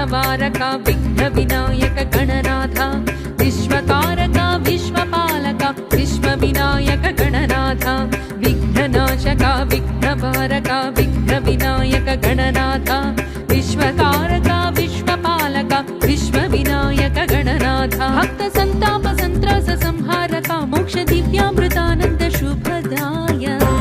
विघ्नवारक विघ्नविनायक गणनाथ विश्वकारक विश्वपालक विश्वविनायक गणनाथ विघ्ननाशक विघ्नवारक विघ्नविनायक गणनाथ विश्वकारक विश्वपालक विश्वविनायक गणनाथ भक्त संताप संत्रास संहारक मोक्ष दिव्यामृतानंद शुभदायक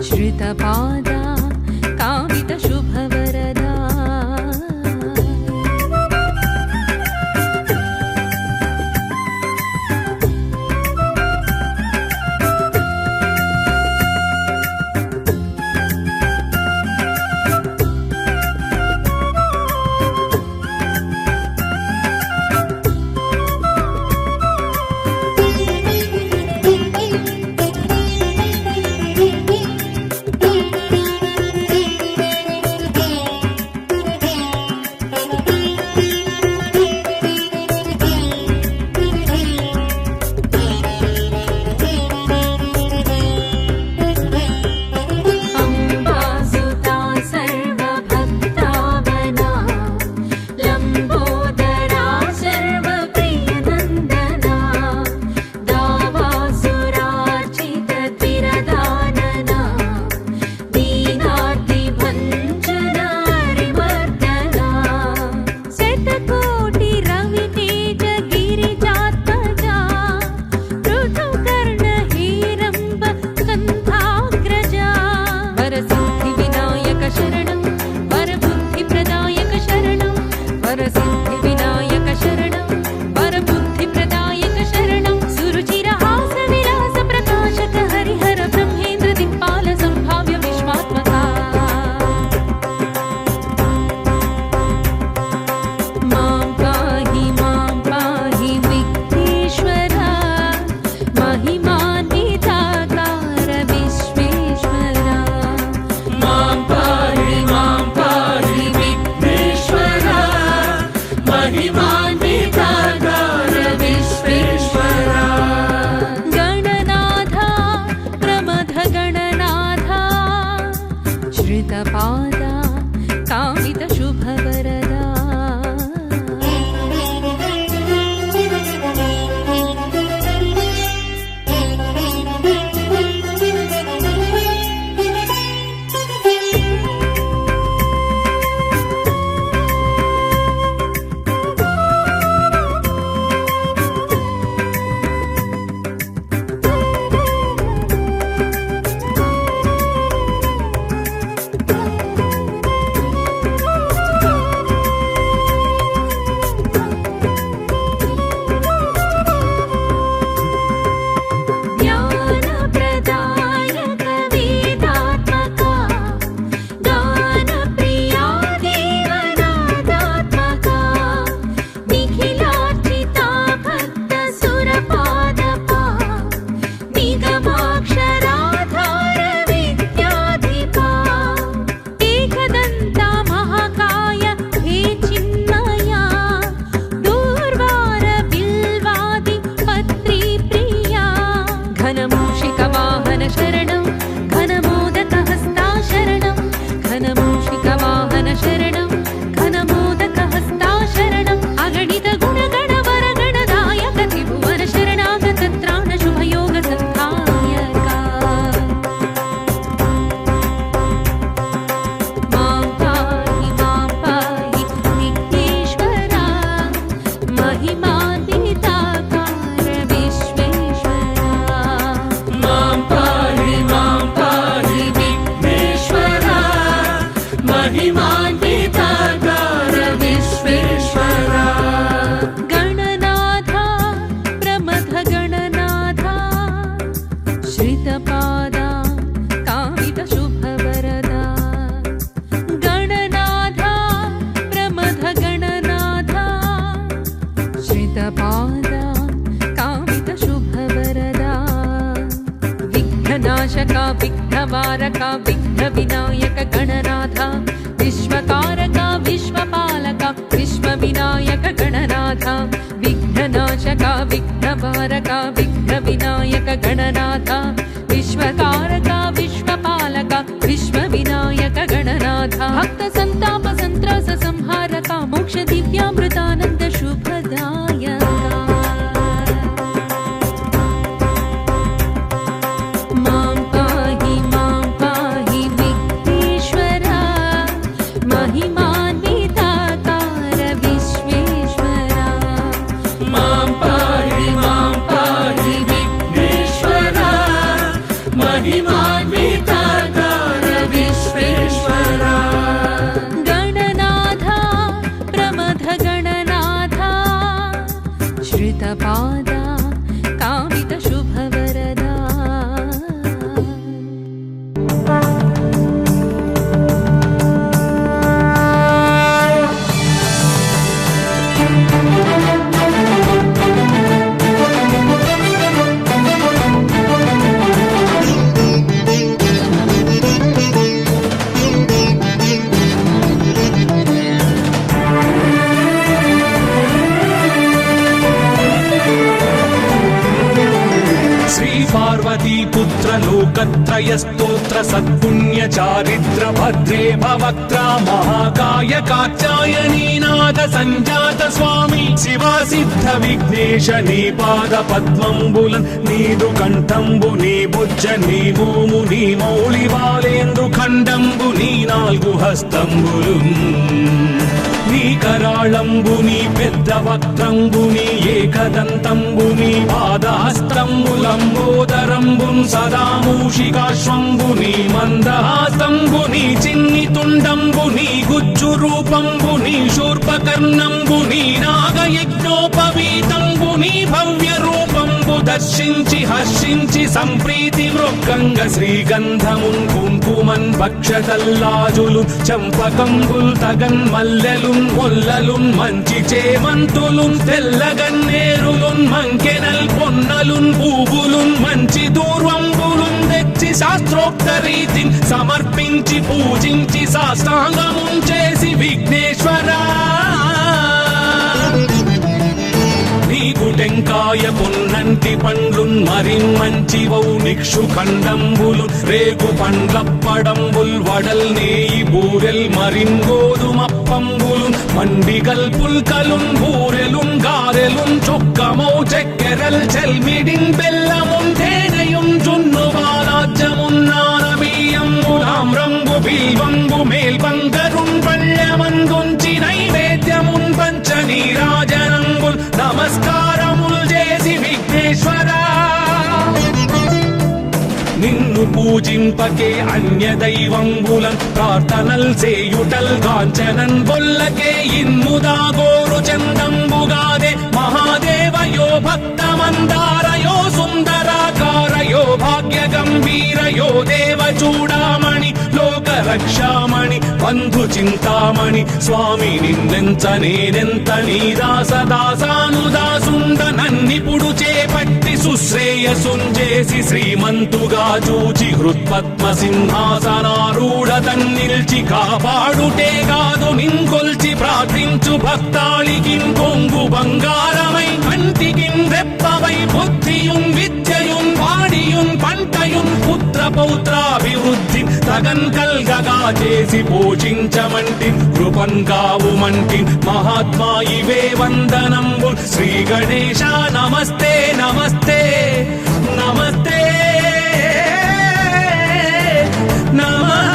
श्रितपादा कामित शुभवरदा श्रितपादा कामित शुभवरदा Mampari విఘ్ననాశక విఘ్నవారక విఘ్న వినాయక గణనాథ విశ్వకారక విశ్వపాలక విశ్వ వినాయక గణనాథ విఘ్ననాశక విఘ్నవారక విఘ్న వినాయక గణనాథ విశ్వకారక విశ్వపాలక విశ్వ వినాయక గణనాథ భక్త సంతాప సంత్రాస సంహారక మోక్ష దివ్యామృతానంద శుభదాయక మాం పాహి విఘ్నేశ్వర మహిమాన్వితాకార విశ్వేశ్వర మాం పాహి విఘ్నేశ్వర మహిమాన్వితాకార విశ్వేశ్వర గణనాథ ప్రమథ గణనాథ శ్రితపాద కామిత శుభవరదా पार्वतीपुत्र लोकत्रयस्तोत्र सत्पुण्य चारित्र भद्रे भवक्त्रा महाकाय कात्यायनीनाथ संजात स्वामी शिवा सिद्ध विघ्नेश नी पाद पद्मंबुलन् नीदु कंठंबु नी बुज्ज नी भूमु नी मौळि बालेंद्रु खंडंबु नी नाल्गु हस्तंबुलुन् నీ కరాళంబుని పెద్ద వక్త్రంబుని ఏకదంతంబుని పాదహస్తంబులంబోదరంబున్ సదా మూషికాశ్వంబుని మందహాస్తంబుని చిన్ని తుండంబుని గుజ్జు రూపంబుని శూర్పకర్ణంబుని నాగయజ్ఞోపవీతంబుని భవ్య రూపంబు దర్శించి హర్షించి సంప్రీతి మృక్కంగ శ్రీగంధమున్ కుంకుమన్ భక్షతల్లాజులు చంపకంబుల్ తగన్ మల్లెలున్ మొల్లలున్ మంచి చేమంతులున్ తెల్లగన్నేరులున్ మంకెనల్ పొన్నలున్ పూవులున్ మంచి దూర్వంబులున్ తెచ్చి శాస్త్రోక్త రీతిని సమర్పించి పూజించి సాష్టాంగమున్ చేసి విఘ్నేశ్వరా నీకు టెంకాయ పొన్నంటి పండ్లున్ మరిన్మంచివౌ నిక్షు ఖండంబులు రేగు పండ్లప్పడంబుల్ వడల్ నేయి బూరెల్ మరిన్ గోధుమప్పంబులు మండిగల్ పుల్కలున్ బూరెలున్ గారెలున్ చొక్కమౌ చెక్కెరల్ చెల్మిడిన్ బెల్లమున్ తేనెయున్ జున్ను బాలాజ్యమున్ నానబియ్యంబులామ్రంబు బిల్వంబు మేల్బంగరున్ పళ్ళెమందుంచి నైవేద్యమున్ పంచ నీరాజనంబుల్ నమస్కారముల్ చేసి విఘ్నేశ్వరా నిన్ను పూజింపకే అన్య దైవంబులన్ ప్రార్థనల్ చేయుటల్ కాంచనన్ బొల్లకే ఇన్ముదా గోరు చందంబుగాదే మహాదేవయో భక్తమందారయో సుందరాకారయో భాగ్య గంభీరయో దేవ చూడామణి లోక రక్షామణి బంధు చింతామణి స్వామి నిన్నెంత నేనెంత నీ దాసదాసానుదాసుండ నన్నిపుడు చేపట్టి సుశ్రేయసుంజేసి శ్రీమంతుగా చూచి హృత్పద్మ సింహాసనారూఢ తన్నిల్చి కాపాడుటే కాదు నింకొల్చి ప్రార్థించు భక్తాళికిన్ కొంగు బంగారమై కంటికిన్ రెప్పవై బుద్ధియున్ విద్యయున్ వాడియున్ పంటయున్ పుత్ర పౌత్రాభివృద్ధి తగన్ కల్గగా చేసి పోషించమంటి కృపన్ కావుమంటి మహాత్మా ఇవే వందనంబు శ్రీ గణేశ నమస్తే నమస్తే నమస్తే నమః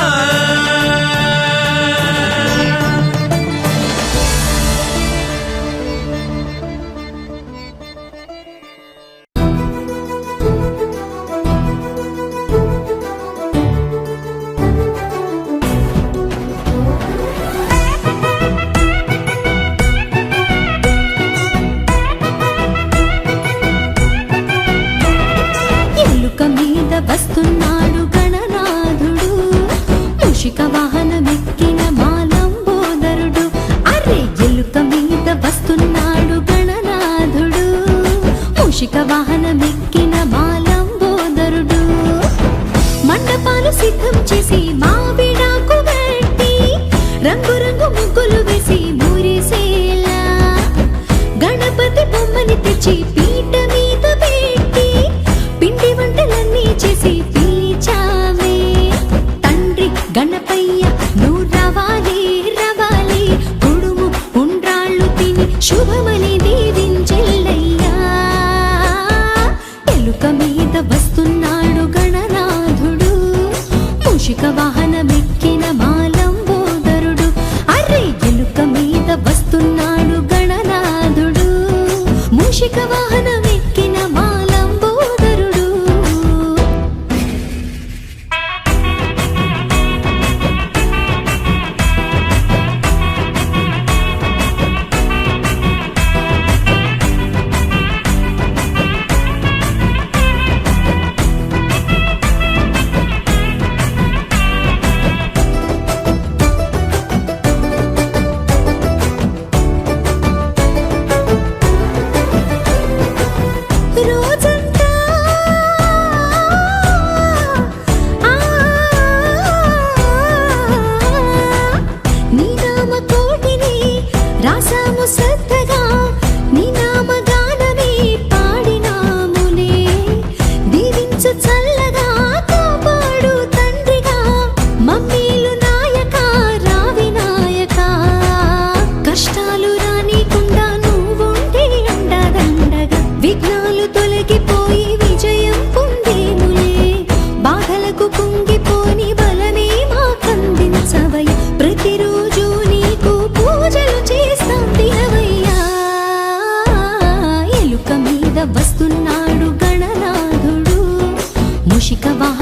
వస్తున్నాడు గణనాథుడు మూషిక వాహనమెక్కిన మాలంబోదరుడు అరే ఎలుక మీద వస్తున్నాడు గణనాథుడు మూషిక వాహనమెక్కిన మాలంబోదరుడు సిద్ధం చేసి మావిడాకు గట్టి రంగు రంగు ముగ్గులు వేసి మురిసేలా గణపతి బొమ్మని తెచ్చి పీట మీద పెట్టి పిండి వంటలన్నీ చేసి పిలిచామే. తండ్రి గణపయ్య నువ్వు రవాలి రవాలి కుడుము ఉండ్రాళ్ళు తిని శుభమని దీవించెల్లయ్యా. ఎలుక మీద వస్తున్నాడు గణనాథుడు మూషిక వాహనమెక్కిన మాలంబోదరుడు. అరే ఎలుక మీద వస్తున్నాడు గణనాథుడు మూషిక వాహనమెక్కిన మాలంబోదరుడు. రోజంతా నీ నామ కోటిని రాసాము శ్రద్ధగా నీ నామ గానమే పాడినాములే. దీవించు చల్లగా కాపాడు తండ్రిగా మమ్మీలు నాయక రావి నాయక. కష్టాలు రానికుండా నువ్వుంటే అండదండగా విఘ్నాలు తొలగిపోయి విజయం పొందేములే. బాధలకు కుంగిపోని బలమే మాకందించవయ్య ప్రతిరోజు నీకు పూజలు చేస్తాం దినవయ్యా. ఎలుక మీద వస్తున్నాడు గణనాథుడు మూషిక వాహన